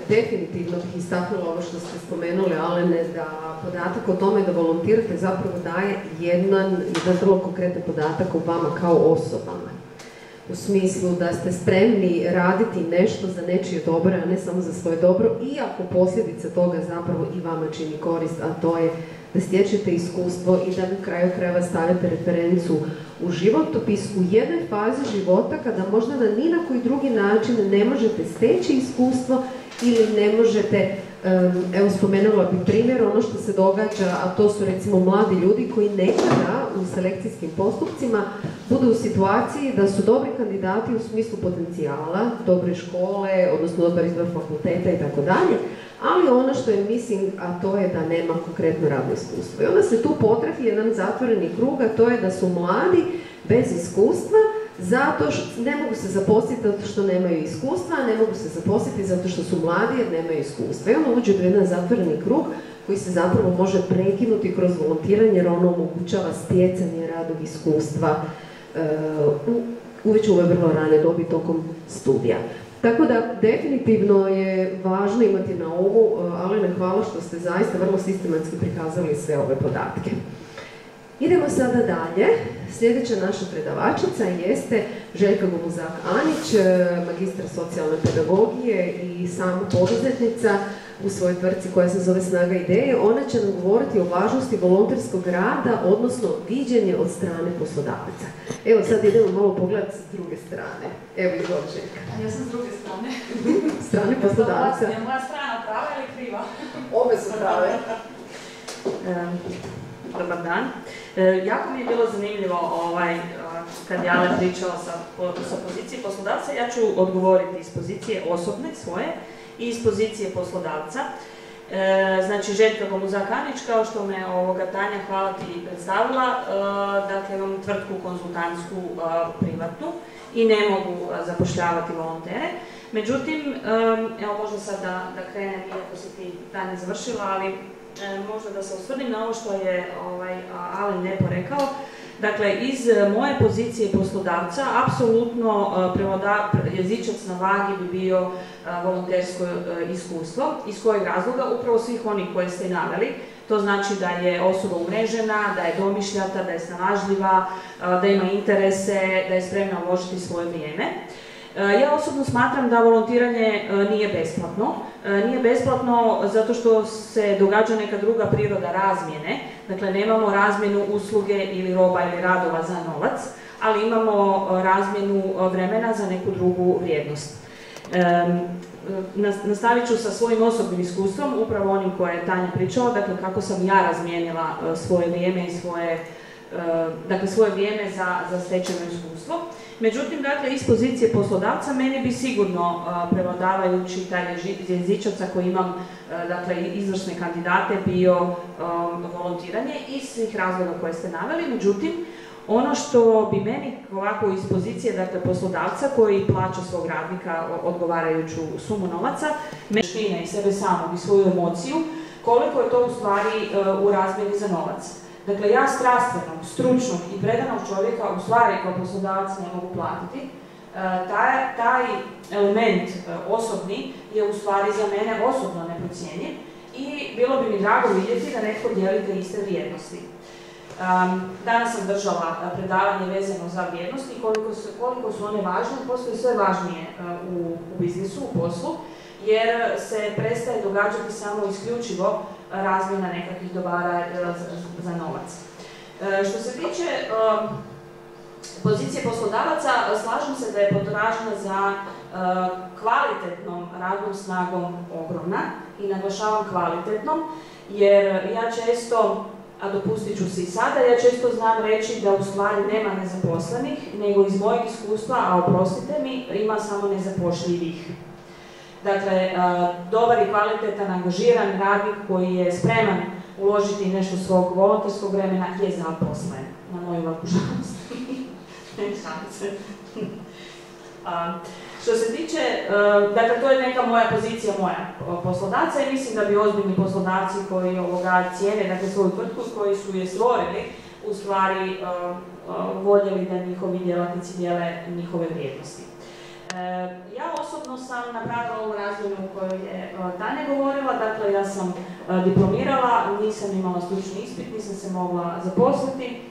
Definitivno bih istaknula ovo što ste spomenuli, Alene, da podatak o tome da volontirate zapravo daje jedan vrlo konkretan podatak o vama kao osobama. U smislu da ste spremni raditi nešto za nečije dobro, a ne samo za svoje dobro, iako posljedica toga zapravo i vama čini korist, a to je da stječete iskustvo i da na kraju krajeva stavite referencu u životopis u jednoj fazi života kada možda na ni na koji drugi način ne možete steći iskustvo ili ne možete, evo spomenula bih primjer, ono što se događa, a to su recimo mladi ljudi koji nekada u selekcijskim postupcima budu u situaciji da su dobri kandidati u smislu potencijala, dobre škole, odnosno dobar izbor fakulteta i tako dalje, ali ono što je missing, a to je da nema konkretno radno iskustvo. I onda se tu potrefi jedan zatvoreni krug, a to je da su mladi bez iskustva, zato što ne mogu se zaposliti zato što nemaju iskustva, a ne mogu se zaposliti zato što su mladi jer nemaju iskustva. I onda uđe u jedan zatvoreni krug koji se zapravo može prekinuti kroz volontiranje jer ono omogućava stjecanje radnog iskustva uveć u ove vrlo rane dobi tokom studija. Tako da, definitivno je važno imati na umu, Alene, hvala što ste zaista vrlo sistematski prikazali sve ove podatke. Idemo sada dalje. Sljedeća naša predavačica jeste Željka Gomuzak-Anić, magistra socijalne pedagogije i sama poduzetnica u svojoj tvrtci koja se zove Snaga ideje. Ona će nam govoriti o važnosti volonterskog rada, odnosno viđenje od strane poslodavaca. Evo sad idemo malo pogledati s druge strane. Evo izvoli Željka. Ja sam s druge strane. Strane poslodavca. Je moja strana prava ili kriva? Obe su prave. Dobar dan. Jako mi je bilo zanimljivo kad je Ale pričala sa pozicije poslodavca. Ja ću odgovoriti iz pozicije osobne svoje i iz pozicije poslodavca. Znači, Željka Gomuzak-Anić, kao što me Tanja, hvala ti, predstavila, dakle imam tvrtku konzultantsku privatnu i ne mogu zapošljavati volontere. Međutim, evo možda sad da krenem, iako si ti, Tanja, završila, ali možda da se osvrnim na ovo što je Alen lijepo rekao. Dakle, iz moje pozicije poslodavca, apsolutno jezičac na vagi bi bio volontersko iskustvo. Iz kojeg razloga? Upravo svih onih koje ste naveli. To znači da je osoba umrežena, da je domišljata, da je snalažljiva, da ima interese, da je spremna uložiti svoje vrijeme. Ja osobno smatram da volontiranje nije besplatno. Nije besplatno zato što se događa neka druga priroda razmjene. Dakle, nemamo razmjenu usluge ili roba ili radova za novac, ali imamo razmjenu vremena za neku drugu vrijednost. Nastavit ću sa svojim osobnim iskustvom, upravo onim koje je Tanja pričala, dakle kako sam ja razmijenila svoje vrijeme i svoje vrijeme za stečeno iskustvo. Međutim, dakle, iz pozicije poslodavca meni bi sigurno prevladavajući taj jezičaca koji imam, dakle, izvrsne kandidate bio volontiranje iz svih razloga koje ste naveli. Međutim, ono što bi meni ovako iz pozicije, dakle, poslodavca koji plaća svog radnika odgovarajuću sumu novaca, meštine i sebe samog i svoju emociju, koliko je to u stvari u razmjeni za novac. Dakle, ja strastvenog, stručnog i predanog čovjeka u stvari kao poslodavac ne mogu platiti. Taj element osobni je u stvari za mene osobno neprocijenjiv i bilo bi mi drago vidjeti da netko dijeli te iste vrijednosti. Danas sam držala predavanje vezano za vrijednosti i koliko su one važne, postoje sve važnije u biznisu, u poslu, jer se prestaje događati samo isključivo razmjena nekakvih dobara za novac. Što se tiče pozicije poslodavaca, slažem se da je potražnja za kvalitetnom radnom snagom ogromna i naglašavam kvalitetnom, jer ja često, a dopustit ću se i sada, ja često znam reći da u stvari nema nezaposlenih, nego iz mojeg iskustva, a oprostite mi, ima samo nezapošljivih. Dakle, dobar i kvalitetan, angažiran radnik koji je spreman uložiti nešto svog volonterskog vremena je zaposlen. Na moju ovakvu žalost. Što se tiče, dakle, to je neka moja pozicija, moja poslodavca i mislim da bi ozbiljni poslodavci koji cijene, dakle, svoju tvrtku koji su je stvorili, u stvari voljeli da njihovi djelatnici dijele njihove vrijednosti. Ja osobno sam napravila ovu razmjenu u kojoj je Tanja govorila, dakle ja sam diplomirala, nisam imala stručni ispit, nisam se mogla zaposliti.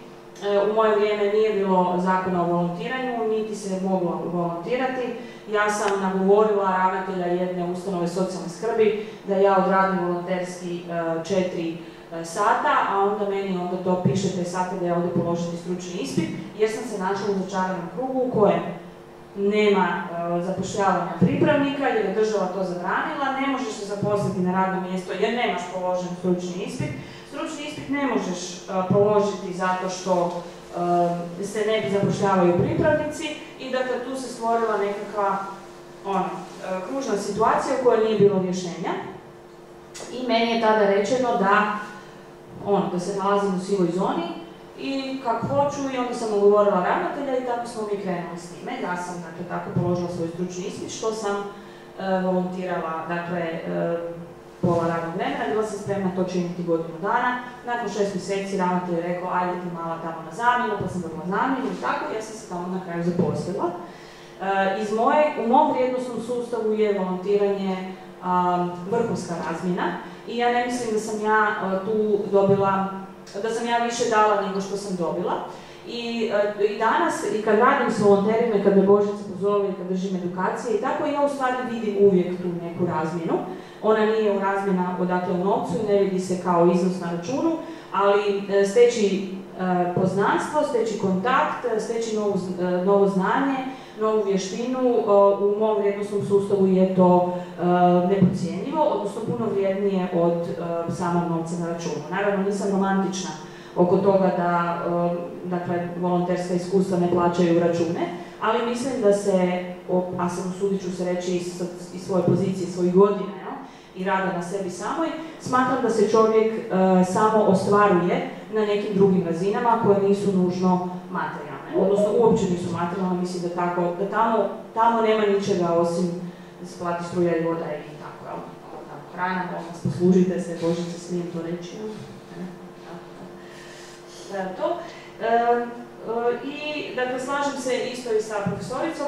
U moje vrijeme nije bilo zakona o volontiranju, niti se moglo volontirati. Ja sam nagovorila ravnatelja jedne ustanove socijalne skrbi da ja odradim volonterski 4 sata, a onda meni to piše 3 sata da ja ovdje položiti stručni ispit, jer sam se našla u začaranom krugu u kojem nema zapošljavanja pripravnika jer je država to zabranila, ne možeš se zaposliti na radno mjesto jer nemaš položen stručni ispit. Stručni ispit ne možeš položiti zato što se ne zapošljavaju pripravnici i dakle tu se stvorila nekakva kružna situacija u kojoj nije bilo rješenja. I meni je tada rečeno da se nalazim u sivoj zoni i kako hoću, i onda sam ugovorila ravnatelja i tako smo mi krenuli s time. Ja sam tako položila svoj stručni ispit, što sam volontirala, pola radnog vremena, bila sam spremna to činiti godinu dana. Nakon 6 mjeseci ravnatelj je rekao, ajde ti malo tamo na zamjenu, pa sam dobila zamjenu i tako, ja sam se tamo na kraju zaposlila. U mom vrijednosnom sustavu je volontiranje vrhunska razmjena i ja ne mislim da sam ja tu dobila, da sam ja više dala nego što sam dobila. I danas, i kad radim s volonterima, i kad me Božica pozove, i kad držim edukacije i tako, ja u stvari vidim uvijek tu neku razmjenu. Ona nije razmjena u novcu i ne vidi se kao iznos na računu, ali steći poznanstvo, steći kontakt, steći novo znanje, novu vještinu, u mom vrijednosnom sustavu je to neprocjenjivo, odnosno puno vrijednije od samog novca na računu. Naravno, nisam romantična oko toga da volonterska iskustva ne plaćaju račune, ali mislim da se, a sam usudit ću se reći iz svoje pozicije, svojih godina i rada na sebi samoj, smatram da se čovjek samo ostvaruje na nekim drugim razinama koje nisu nužno materijalne, odnosno uopće nisu materijalne, mislim da tamo nema ničega osim da se plati struja i voda i tako, hrana, poslužite se, Božice, smijem to reći. I dakle, slažem se isto i sa profesoricom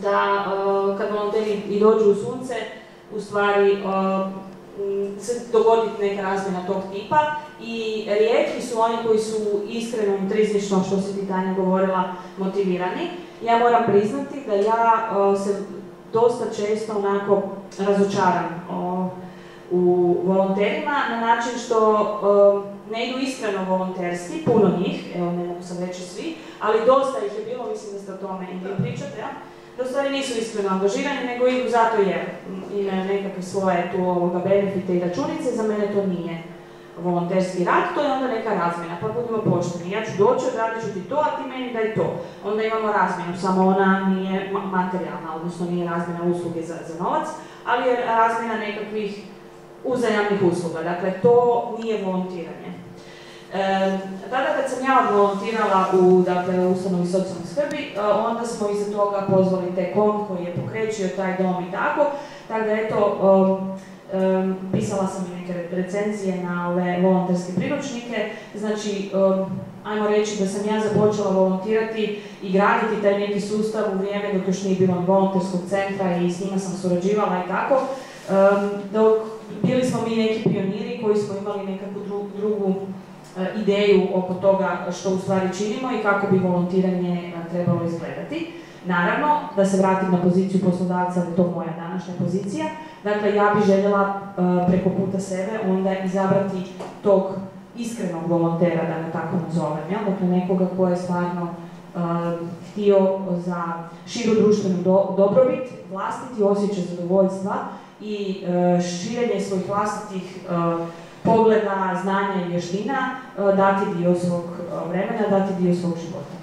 da kad volonteri i dođu u sunce, u stvari se dogodi neka razmjena tog tipa i rijetki su oni koji su iskreno, intrinzično, što si ti Tanja govorila, motivirani. Ja moram priznati da ja se dosta često onako razočaram u volonterima na način što ne idu iskreno volonterski, puno njih, evo ne mogu sam reći svi, ali dosta ih je bilo, mislim da ste o tome i vi pričate, da u stvari nisu iskreno angažirani, nego idu zato jer imaju nekakve svoje tu benefite i računice. Za mene to nije volonterski rad, to je onda neka razmjena, pa budemo pošteni. Ja ću doći, odradit ću ti to, a ti meni daj to. Onda imamo razmjenu, samo ona nije materijalna, odnosno nije razmjena usluge za novac, ali je razmjena nekakvih uzajamnih usluga. Dakle, to nije volontiranje. Tada kad sam ja volontirala u ustanovi socijalne skrbi, onda smo iza toga pozvali T-kom koji je pokrećio taj dom i tako da eto, pisala sam i neke recenzije na ove volonterske priručnike, znači ajmo reći da sam ja započela volontirati i graditi taj neki sustav u vrijeme dok još nije bilo volonterskog centra i s njima sam surađivala i tako, dok bili smo mi neki pioniri koji smo imali nekakvu drugu ideju oko toga što u stvari činimo i kako bi volontiranje trebalo izgledati. Naravno, da se vratim na poziciju poslodavca, ali to je moja današnja pozicija. Dakle, ja bih željela preko puta sebe onda izabrati tog iskrenog volontera, da ga tako nazovem. Dakle, nekoga ko je stvarno htio za širu društvenu dobrobit, vlastiti osjećaj zadovoljstva i širenje svojih vlastitih pogleda, znanja i vještina, dati dio svog vremena, dati dio svog života.